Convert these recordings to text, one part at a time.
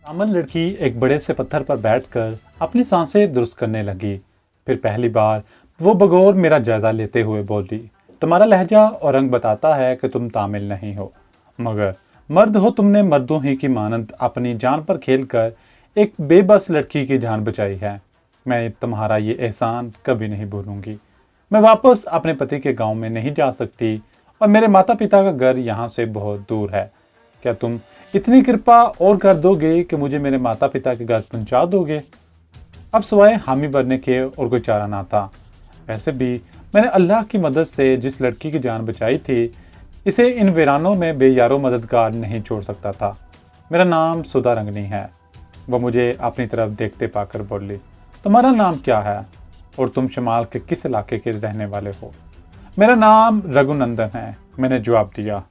तामल लड़की एक बड़े से पत्थर पर बैठकर अपनी सांसें दुरुस्त करने लगी। फिर पहली बार वो बगौर मेरा जायजा लेते हुए बोली, तुम्हारा लहजा और रंग बताता है कि तुम तामिल नहीं हो, मगर मर्द हो। तुमने मर्दों ही की मानंद अपनी जान पर खेलकर एक बेबस लड़की की जान बचाई है। मैं तुम्हारा ये एहसान कभी नहीं भूलूंगी। मैं वापस अपने पति के गांव में नहीं जा सकती और मेरे माता पिता का घर यहाँ से बहुत दूर है। क्या तुम इतनी कृपा और कर दोगे कि मुझे मेरे माता पिता के घर पहुंचा दोगे? अब सिवाय हामी भरने के और कोई चारा ना था। वैसे भी मैंने अल्लाह की मदद से जिस लड़की की जान बचाई थी, इसे इन वीरानों में बेयारो मददगार नहीं छोड़ सकता था। मेरा नाम सुधा रंगनी है। वह मुझे अपनी तरफ देखते पाकर बोली, तुम्हारा नाम क्या है और तुम शमाल के किस इलाके के रहने वाले हो? मेरा नाम रघुनंदन है, मैंने जवाब दिया,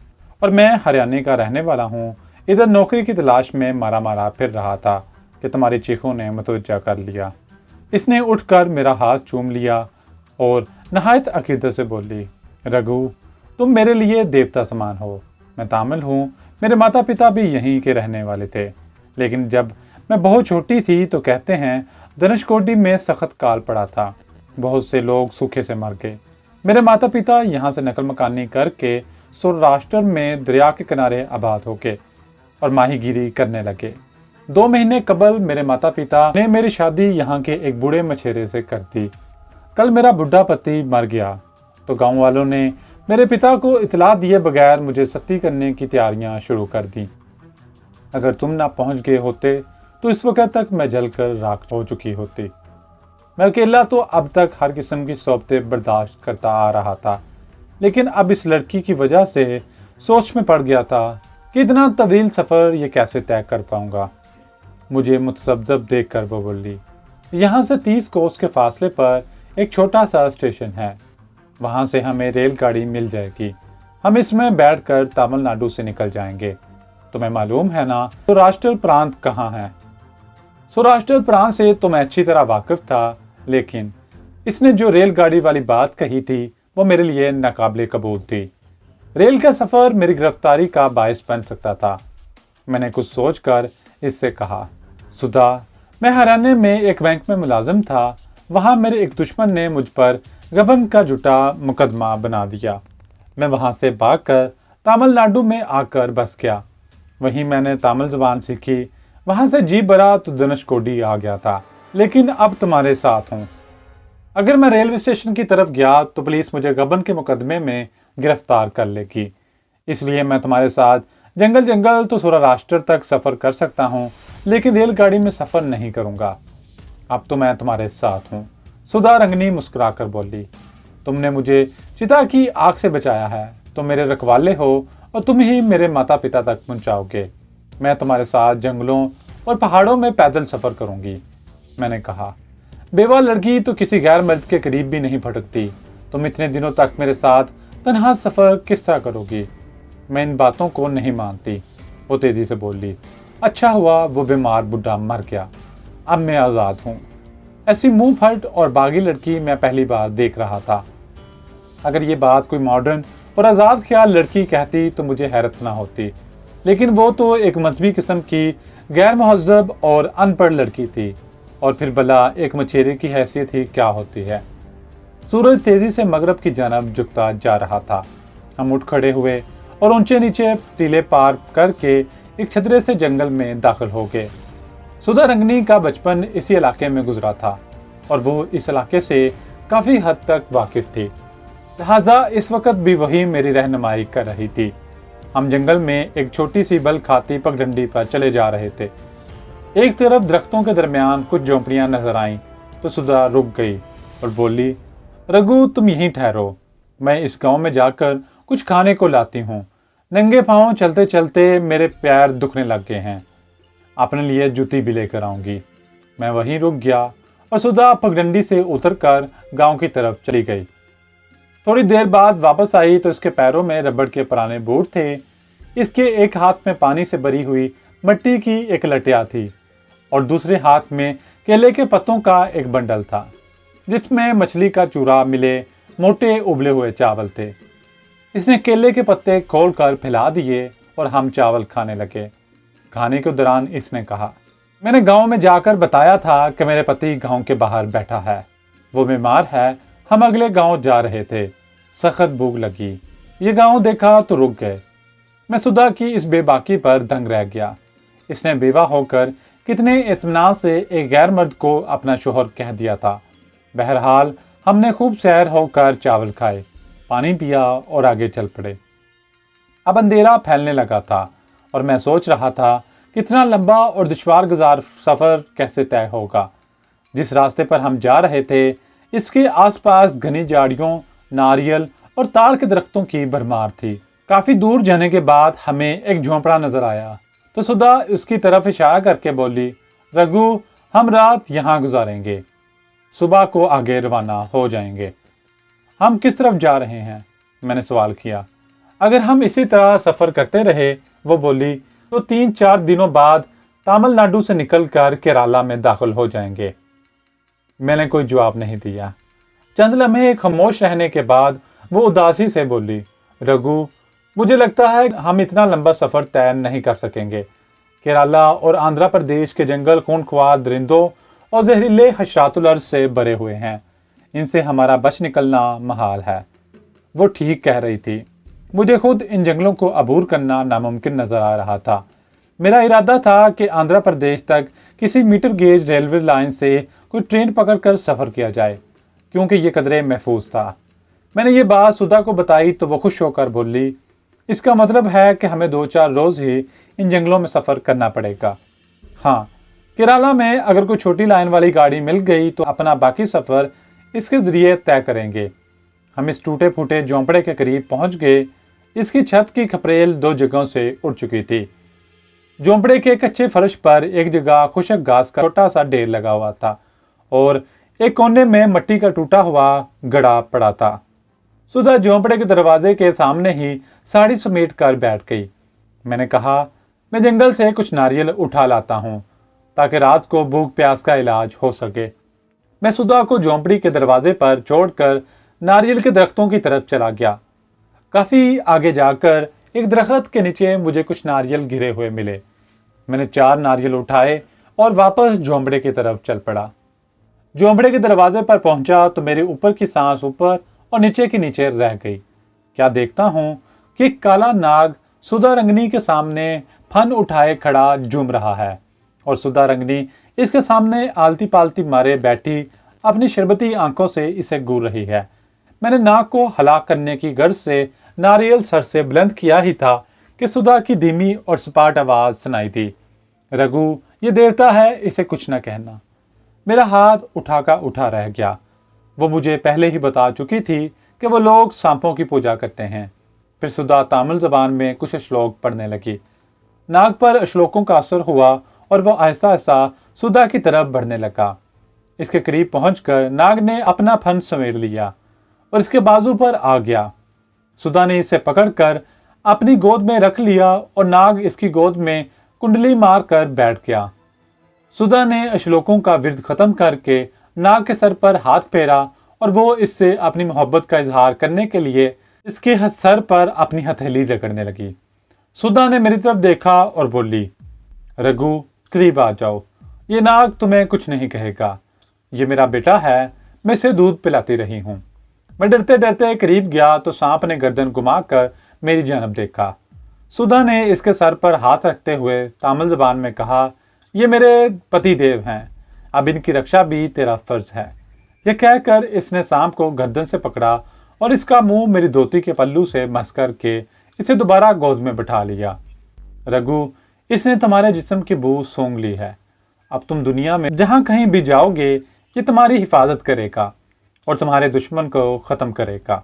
और मैं हरियाणा का रहने वाला हूँ। इधर नौकरी की तलाश में मारा मारा फिर रहा था कि तुम्हारी चीखों ने मुतवज्जा कर लिया। इसने उठकर मेरा हाथ चूम लिया और नहायत अकीदत से बोली, रघु, तुम मेरे लिए देवता समान हो। मैं तामिल हूँ, मेरे माता पिता भी यहीं के रहने वाले थे, लेकिन जब मैं बहुत छोटी थी तो कहते हैं धनुषकोडी में सख्त काल पड़ा था। बहुत से लोग सूखे से मर गए। मेरे माता पिता यहाँ से नकल मकानी करके सौराष्ट्र में दरिया के किनारे आबाद होके और माहीगिरी करने लगे। 2 महीने कबल मेरे माता पिता ने मेरी शादी यहाँ के एक बूढ़े मछेरे से कर दी। कल मेरा बुढ़ा पति मर गया तो गांव वालों ने मेरे पिता को इतला दिए बगैर मुझे सती करने की तैयारियां शुरू कर दी। अगर तुम ना पहुंच गए होते तो इस वक्त तक मैं जलकर राख हो चुकी होती। मैं अकेला तो अब तक हर किस्म की सोबतें बर्दाश्त करता आ रहा था, लेकिन अब इस लड़की की वजह से सोच में पड़ गया था कि इतना तवील सफ़र ये कैसे तय कर पाऊंगा। मुझे मुतज़ब्ज़ब देख कर वो बोली, यहाँ से 30 कोस के फासले पर एक छोटा सा स्टेशन है, वहाँ से हमें रेलगाड़ी मिल जाएगी। हम इसमें बैठकर तमिलनाडु से निकल जाएंगे। तुम्हें मालूम है ना सौराष्ट्र प्रांत कहाँ है? सौराष्ट्र प्रांत से तो मैं अच्छी तरह वाकिफ था, लेकिन इसने जो रेलगाड़ी वाली बात कही थी वो मेरे लिए नाकाबिले कबूल थी। रेल का सफ़र मेरी गिरफ्तारी का बायस बन सकता था। मैंने कुछ सोचकर इससे कहा, सुधा, मैं हरियाणा में एक बैंक में मुलाजिम था। वहाँ मेरे एक दुश्मन ने मुझ पर गबन का झूठा मुकदमा बना दिया। मैं वहाँ से भागकर तमिलनाडु में आकर बस गया। वहीं मैंने तमिल जुबान सीखी। वहाँ से जी भरा तो धनुषकोडी आ गया था, लेकिन अब तुम्हारे साथ हूँ। अगर मैं रेलवे स्टेशन की तरफ गया तो पुलिस मुझे गबन के मुकदमे में गिरफ्तार कर लेगी। इसलिए मैं तुम्हारे साथ जंगल जंगल तो सौराष्ट्र तक सफ़र कर सकता हूँ, लेकिन रेलगाड़ी में सफ़र नहीं करूँगा। अब तो मैं तुम्हारे साथ हूँ। सुधा रंगनी मुस्कुराकर बोली, तुमने मुझे चिता की आग से बचाया है, तुम मेरे रखवाले हो और तुम ही मेरे माता पिता तक पहुँचाओगे। मैं तुम्हारे साथ जंगलों और पहाड़ों में पैदल सफ़र करूँगी। मैंने कहा, बेवा लड़की तो किसी गैर मर्द के करीब भी नहीं भटकती। तुम इतने दिनों तक मेरे साथ तन्हा सफ़र किस तरह करोगी? मैं इन बातों को नहीं मानती। वो तेजी से बोली, अच्छा हुआ वो बीमार बुढ़ा मर गया, अब मैं आज़ाद हूँ। ऐसी मुंह फट और बागी लड़की मैं पहली बार देख रहा था। अगर ये बात कोई मॉडर्न और आज़ाद ख्याल लड़की कहती तो मुझे हैरत ना होती, लेकिन वो तो एक मजहबी किस्म की गैर महज़ब और अनपढ़ लड़की थी। और फिर भला एक मछेरे की हैसियत ही क्या होती है। सूरज तेजी से मगरब की जानब झुकता जा रहा था। हम उठ खड़े हुए और ऊंचे नीचे टीले पार करके एक छतरे से जंगल में दाखिल हो गए। सुधा रंगनी का बचपन इसी इलाके में गुजरा था और वो इस इलाके से काफ़ी हद तक वाकिफ थी, लिहाजा इस वक्त भी वही मेरी रहनुमाई कर रही थी। हम जंगल में एक छोटी सी बल खाती पगडंडी पर चले जा रहे थे। एक तरफ दरख्तों के दरमियान कुछ झोंपड़ियां नजर आईं तो सुधा रुक गई और बोली, रघु, तुम यहीं ठहरो, मैं इस गांव में जाकर कुछ खाने को लाती हूँ। नंगे पांव चलते चलते मेरे पैर दुखने लग गए हैं, अपने लिए जूती भी लेकर आऊंगी। मैं वहीं रुक गया और सुधा पगडंडी से उतरकर गांव की तरफ चली गई। थोड़ी देर बाद वापस आई तो इसके पैरों में रबड़ के पुराने बूट थे। इसके एक हाथ में पानी से भरी हुई मिट्टी की एक लटिया थी और दूसरे हाथ में केले के पत्तों का एक बंडल था, जिसमें मछली का चूरा मिले मोटे उबले हुए चावल थे। इसने केले के पत्ते खोलकर फैला दिए और हम चावल खाने लगे। खाने के दौरान इसने कहा, मैंने गांव में जाकर बताया था कि मेरे पति गांव के बाहर बैठा है, वो बीमार है। हम अगले गांव जा रहे थे, सख्त भूख लगी, ये गांव देखा तो रुक गए। मैं सुधा की इस बेबाकी पर दंग रह गया। इसने बेवा होकर कितने इत्मीनान से एक गैर मर्द को अपना शोहर कह दिया था। बहरहाल हमने खूब सैर होकर चावल खाए, पानी पिया और आगे चल पड़े। अब अंधेरा फैलने लगा था और मैं सोच रहा था कितना लंबा और दुश्वार गुजार सफर कैसे तय होगा। जिस रास्ते पर हम जा रहे थे, इसके आसपास घनी झाड़ियों, नारियल और ताड़ के दरख्तों की भरमार थी। काफी दूर जाने के बाद हमें एक झोंपड़ा नजर आया तो सुधा उसकी तरफ इशारा करके बोली, रघु, हम रात यहाँ गुजारेंगे, सुबह को आगे रवाना हो जाएंगे। हम किस तरफ जा रहे हैं? मैंने सवाल किया। अगर हम इसी तरह सफर करते रहे, वो बोली, तो 3-4 दिनों बाद तमिलनाडु से निकलकर केरला में दाखिल हो जाएंगे। मैंने कोई जवाब नहीं दिया। चंद लम्हे खामोश रहने के बाद वो उदासी से बोली, रघु, मुझे लगता है हम इतना लंबा सफर तय नहीं कर सकेंगे। केरला और आंध्र प्रदेश के जंगल खूंखार दरिंदों और जहरीले हशरातुल अर्ज से भरे हुए हैं, इनसे हमारा बच निकलना महाल है। वो ठीक कह रही थी। मुझे खुद इन जंगलों को अबूर करना नामुमकिन नजर आ रहा था। मेरा इरादा था कि आंध्र प्रदेश तक किसी मीटर गेज रेलवे लाइन से कोई ट्रेन पकड़कर सफर किया जाए, क्योंकि ये कदरे महफूज था। मैंने ये बात सुधा को बताई तो वो खुश होकर बोली, इसका मतलब है कि हमें 2-4 रोज ही इन जंगलों में सफर करना पड़ेगा। हाँ, केरला में अगर कोई छोटी लाइन वाली गाड़ी मिल गई तो अपना बाकी सफर इसके जरिए तय करेंगे। हम इस टूटे फूटे झोंपड़े के करीब पहुंच गए। इसकी छत की खपरेल 2 जगहों से उड़ चुकी थी। झोंपड़े के कच्चे फर्श पर एक जगह खुशक घास का छोटा सा ढेर लगा हुआ था और एक कोने में मिट्टी का टूटा हुआ गड़ा पड़ा था। सुधा झोंपड़े के दरवाजे के सामने ही साड़ी समेट कर बैठ गई। मैंने कहा, मैं जंगल से कुछ नारियल उठा लाता हूँ ताकि रात को भूख प्यास का इलाज हो सके। मैं सुधा को झोंपड़ी के दरवाजे पर छोड़कर नारियल के दरख्तों की तरफ चला गया। काफी आगे जाकर एक दरख्त के नीचे मुझे कुछ नारियल गिरे हुए मिले। मैंने 4 नारियल उठाए और वापस झोंपड़े की तरफ चल पड़ा। झोंपड़े के दरवाजे पर पहुंचा तो मेरे ऊपर की सांस ऊपर और नीचे की नीचे रह गई। क्या देखता हूं कि काला नाग सुधा रंगनी के सामने फन उठाए खड़ा झूम रहा है और सुधा रंगनी इसके सामने आलती पालती मारे बैठी अपनी शरबती आंखों से इसे घूर रही है। मैंने नाक को हलाक करने की गर्ज से नारियल सर से बुलंद किया ही था कि सुधा की धीमी और सपाट आवाज सुनाई दी, रघु, ये देवता है, इसे कुछ न कहना। मेरा हाथ उठा का उठा रह गया। वो मुझे पहले ही बता चुकी थी कि वो लोग सांपों की पूजा करते हैं। फिर सुधा तमिल जबान में कुछ श्लोक पढ़ने लगी। नाग पर श्लोकों का असर हुआ और वो आहिस्ता आहिस्ता सुधा की तरफ बढ़ने लगा। इसके करीब पहुंचकर नाग ने अपना फन समेट लिया और इसके बाजू पर आ गया। सुधा ने इसे पकड़कर अपनी गोद में रख लिया और नाग इसकी गोद में कुंडली मारकर बैठ गया। सुधा ने श्लोकों का विर्द खत्म करके नाग के सर पर हाथ फेरा और वो इससे अपनी मोहब्बत का इजहार करने के लिए इसके सर पर अपनी हथेली रगड़ने लगी। सुधा ने मेरी तरफ देखा और बोली, रघु, करीब आ जाओ, ये नाग तुम्हें कुछ नहीं कहेगा। ये मेरा बेटा है, मैं इसे दूध पिलाती रही हूँ। मैं डरते डरते करीब गया तो सांप ने गर्दन घुमाकर मेरी जानब देखा। सुधा ने इसके सर पर हाथ रखते हुए तमिल जबान में कहा, ये मेरे पति देव हैं, अब इनकी रक्षा भी तेरा फर्ज है। यह कहकर इसने सांप को गर्दन से पकड़ा और इसका मुंह मेरी धोती के पल्लू से मस करके इसे दोबारा गोद में बिठा लिया। रघु, इसने तुम्हारे जिस्म की बू सूंघ ली है। अब तुम दुनिया में जहां कहीं भी जाओगे, ये तुम्हारी हिफाजत करेगा और तुम्हारे दुश्मन को खत्म करेगा।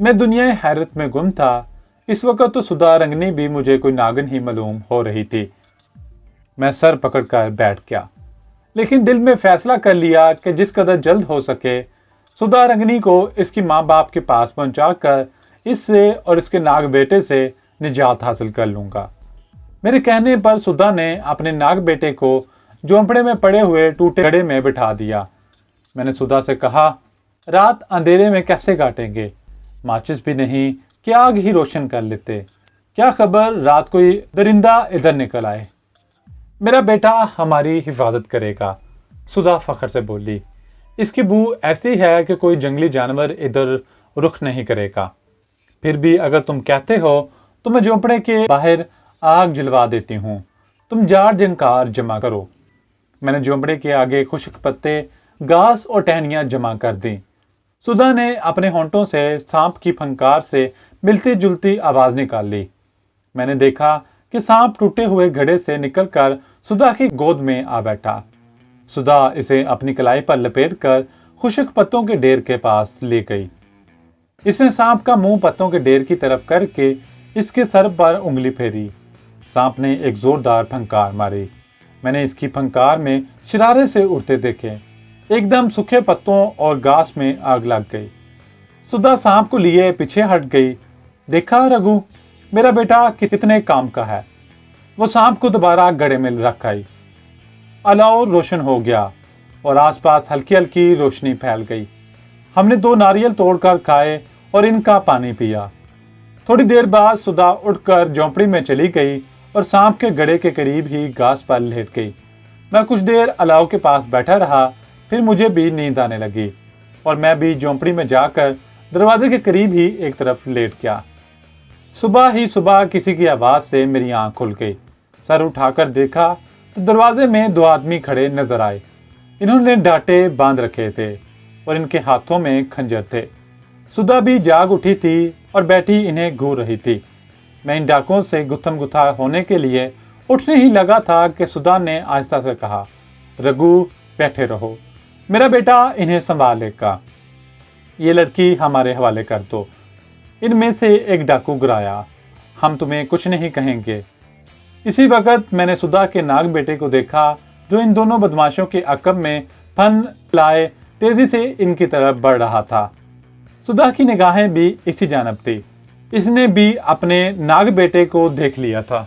मैं दुनिया हैरत में गुम था। इस वक्त तो सुधा रंगनी भी मुझे कोई नागिन ही मालूम हो रही थी। मैं सर पकड़कर बैठ गया, लेकिन दिल में फैसला कर लिया कि जिस कदर जल्द हो सके सुधा रंगनी को इसकी माँ बाप के पास पहुंचाकर इससे और इसके नाग बेटे से निजात हासिल कर लूंगा। मेरे कहने पर सुधा ने अपने नाग बेटे को झोंपड़े में पड़े हुए टूटे गड्ढे में बिठा दिया। मैंने सुधा से कहा, रात अंधेरे में कैसे काटेंगे? माचिस भी नहीं कि आग ही रोशन कर लेते। क्या खबर रात कोई दरिंदा इधर निकल आए। मेरा बेटा हमारी हिफाजत करेगा, सुधा फख्र से बोली। इसकी बू ऐसी है कि कोई जंगली जानवर इधर रुख नहीं करेगा। फिर भी अगर तुम कहते हो तो मैं झोंपड़े के बाहर आग जलवा देती हूँ। तुम जार जनकार जमा करो। मैंने झोंपड़े के आगे खुश्क पत्ते, घास और टहनियां जमा कर दी। सुधा ने अपने होंठों से सांप की फंकार से मिलती जुलती आवाज निकाल ली। मैंने देखा कि सांप टूटे हुए घड़े से निकलकर सुधा की गोद में आ बैठा। सुधा इसे अपनी कलाई पर लपेटकर खुश्क पत्तों के ढेर के पास ले गई। इसने सांप का मुंह पत्तों के ढेर की तरफ करके इसके सर पर उंगली फेरी। सांप ने एक जोरदार फंकार मारी। मैंने इसकी फंकार में शरारे से उड़ते देखे। एकदम सूखे पत्तों और घास में आग लग गई। सुधा सांप को लिए पीछे हट गई। देखा रघु, मेरा बेटा कितने काम का है। वो सांप को दोबारा गड़े में रख आई। अलाव रोशन हो गया और आसपास हल्की हल्की रोशनी फैल गई। हमने 2 नारियल तोड़कर खाए और इनका पानी पिया। थोड़ी देर बाद सुधा उठकर झोंपड़ी में चली गई और सांप के गड़े के करीब ही घास पर लेट गई। मैं कुछ देर अलाव के पास बैठा रहा, फिर मुझे भी नींद आने लगी और मैं भी झोंपड़ी में जाकर दरवाजे के करीब ही एक तरफ लेट गया। सुबह ही सुबह किसी की आवाज से मेरी आंख खुल गई। सर उठाकर देखा तो दरवाजे में 2 आदमी खड़े नजर आए। इन्होंने डांटे बांध रखे थे और इनके हाथों में खंजर थे। सुधा भी जाग उठी थी और बैठी इन्हें घूर रही थी। मैं इन डाकों से गुत्थम गुत्था होने के लिए उठने ही लगा था कि सुधा ने आहिस्ता से कहा, रघु बैठे रहो, मेरा बेटा इन्हें संभाल लेगा। ये लड़की हमारे हवाले कर दो। इनमें से एक डाकू गिराया, हम तुम्हें कुछ नहीं कहेंगे। इसी वक्त मैंने सुधा के नाग बेटे को देखा जो इन दोनों बदमाशों के अकब में फन लाए तेजी से इनकी तरफ बढ़ रहा था। सुधा की निगाहें भी इसी जानब थी। इसने भी अपने नाग बेटे को देख लिया था।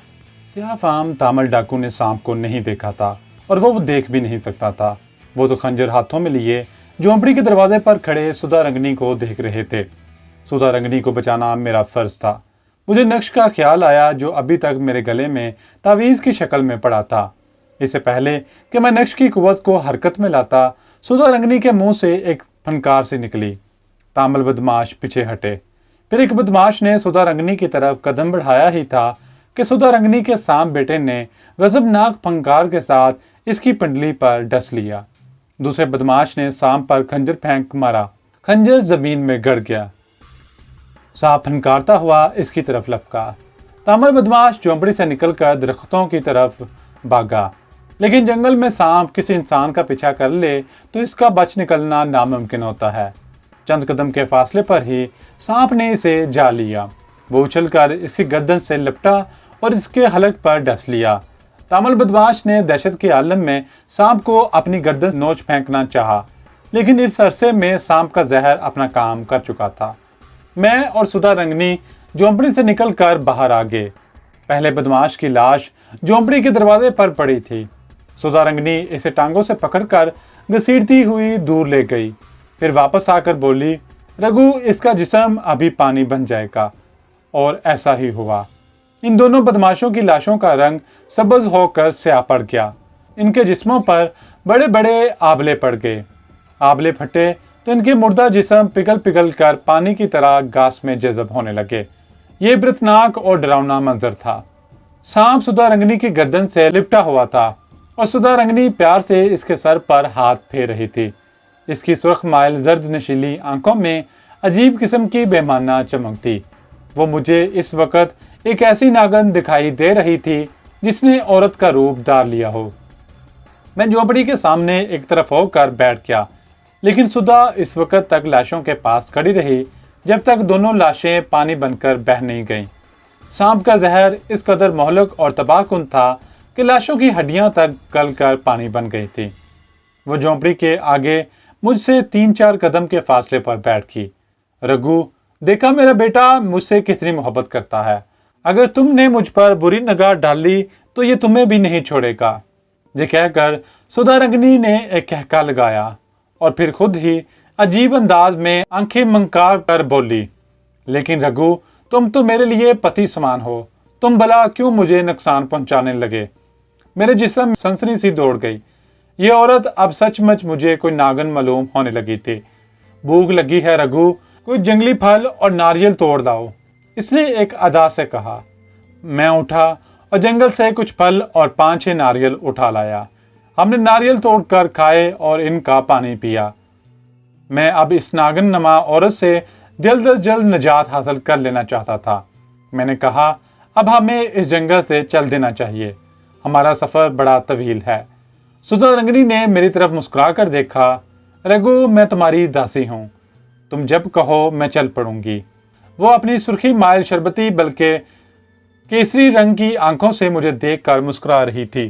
सियाफाम तामल डाकू ने सांप को नहीं देखा था और वो देख भी नहीं सकता था। वो तो खंजर हाथों में लिए झोंपड़ी के दरवाजे पर खड़े सुधा रंगनी को देख रहे थे। सुधा रंगनी को बचाना मेरा फर्ज था। मुझे नक्श का ख्याल आया जो अभी तक मेरे गले में तावीज की शक्ल में पड़ा था। इससे पहले कि मैं नक्श की कुव्वत को हरकत में लाता, सुधा रंगनी के मुंह से एक फनकार सी निकली। तामल बदमाश पीछे हटे। फिर एक बदमाश ने सुधा रंगनी की तरफ कदम बढ़ाया ही था कि सुधा रंगनी के सांप बेटे ने गजबनाक फंकार के साथ इसकी पिंडली पर डस लिया। दूसरे बदमाश ने सांप पर खंजर फेंक मारा। खंजर जमीन में गड़ गया। सांप फनकारता हुआ इसकी तरफ लपका। तामल बदमाश झोंपड़ी से निकलकर दरख्तों की तरफ भागा, लेकिन जंगल में सांप किसी इंसान का पीछा कर ले तो इसका बच निकलना नामुमकिन होता है। चंद कदम के फासले पर ही सांप ने इसे जा लिया। वो उछलकर इसकी गर्दन से लिपटा और इसके हलक पर डस लिया। तामल बदमाश ने दहशत के आलम में सांप को अपनी गर्दन नोच फेंकना चाहा, लेकिन इस अरसे में सांप का जहर अपना काम कर चुका था। मैं और सुधा रंगनी झोंपड़ी से निकलकर बाहर आ गए। पहले बदमाश की लाश झोंपड़ी के दरवाजे पर पड़ी थी। सुधा रंगनी इसे टांगों से पकड़कर घसीटती हुई दूर ले गई। फिर वापस आकर बोली, रघु इसका जिस्म अभी पानी बन जाएगा। और ऐसा ही हुआ। इन दोनों बदमाशों की लाशों का रंग सब्ज होकर स्याह पड़ गया। इनके जिस्मों पर बड़े बड़े आबले पड़ गए। आबले फटे तो इनके मुर्दा जिस्म पिघल पिघल कर पानी की तरह घास में जज़ब होने लगे। ये इबरतनाक और डरावना मंजर था। सांप सुधा रंगनी की गर्दन से लिपटा हुआ था और सुधा रंगनी प्यार से इसके सर पर हाथ फेर रही थी। इसकी सुर्ख माइल जर्द नशीली आंखों में अजीब किस्म की बेमाना चमक थी। वो मुझे इस वक्त एक ऐसी नागन दिखाई दे रही थी जिसने औरत का रूप धार लिया हो। मैं झोंपड़ी के सामने एक तरफ होकर बैठ गया, लेकिन सुधा इस वक्त तक लाशों के पास खड़ी रही जब तक दोनों लाशें पानी बनकर बह नहीं गईं। सांप का जहर इस कदर मोहलक और तबाहकुन था कि लाशों की हड्डियां तक गल कर पानी बन गई थी। वो झोंपड़ी के आगे मुझसे 3-4 कदम के फासले पर बैठ गई। रघु, देखा मेरा बेटा मुझसे कितनी मोहब्बत करता है। अगर तुमने मुझ पर बुरी निगाह डाली तो ये तुम्हें भी नहीं छोड़ेगा। ये कहकर सुधा रंगनी ने एक कहका लगाया और फिर खुद ही अजीब अंदाज में आंखें मंकार कर बोली, लेकिन रघु तुम तो मेरे लिए पति समान हो। तुम भला क्यों मुझे नुकसान पहुंचाने लगे? मेरे जिस्म सनसनी सी दौड़ गई। ये औरत अब सचमुच मुझे कोई नागन मालूम होने लगी थी। भूख लगी है रघु, कोई जंगली फल और नारियल तोड़ लाओ, इसने एक अदा से कहा। मैं उठा और जंगल से कुछ फल और 5-6 नारियल उठा लाया। हमने नारियल तोड़कर खाए और इनका पानी पिया। मैं अब इस नागन नमा औरत से जल्द अज जल्द निजात हासिल कर लेना चाहता था। मैंने कहा, अब हमें इस जंगल से चल देना चाहिए, हमारा सफर बड़ा तवील है। सुधा रंगनी ने मेरी तरफ मुस्कुरा कर देखा। रघु, मैं तुम्हारी दासी हूं, तुम जब कहो मैं चल पड़ूंगी। वो अपनी सुर्खी माइल शरबती बल्कि केसरी रंग की आंखों से मुझे देखकर मुस्कुरा रही थी।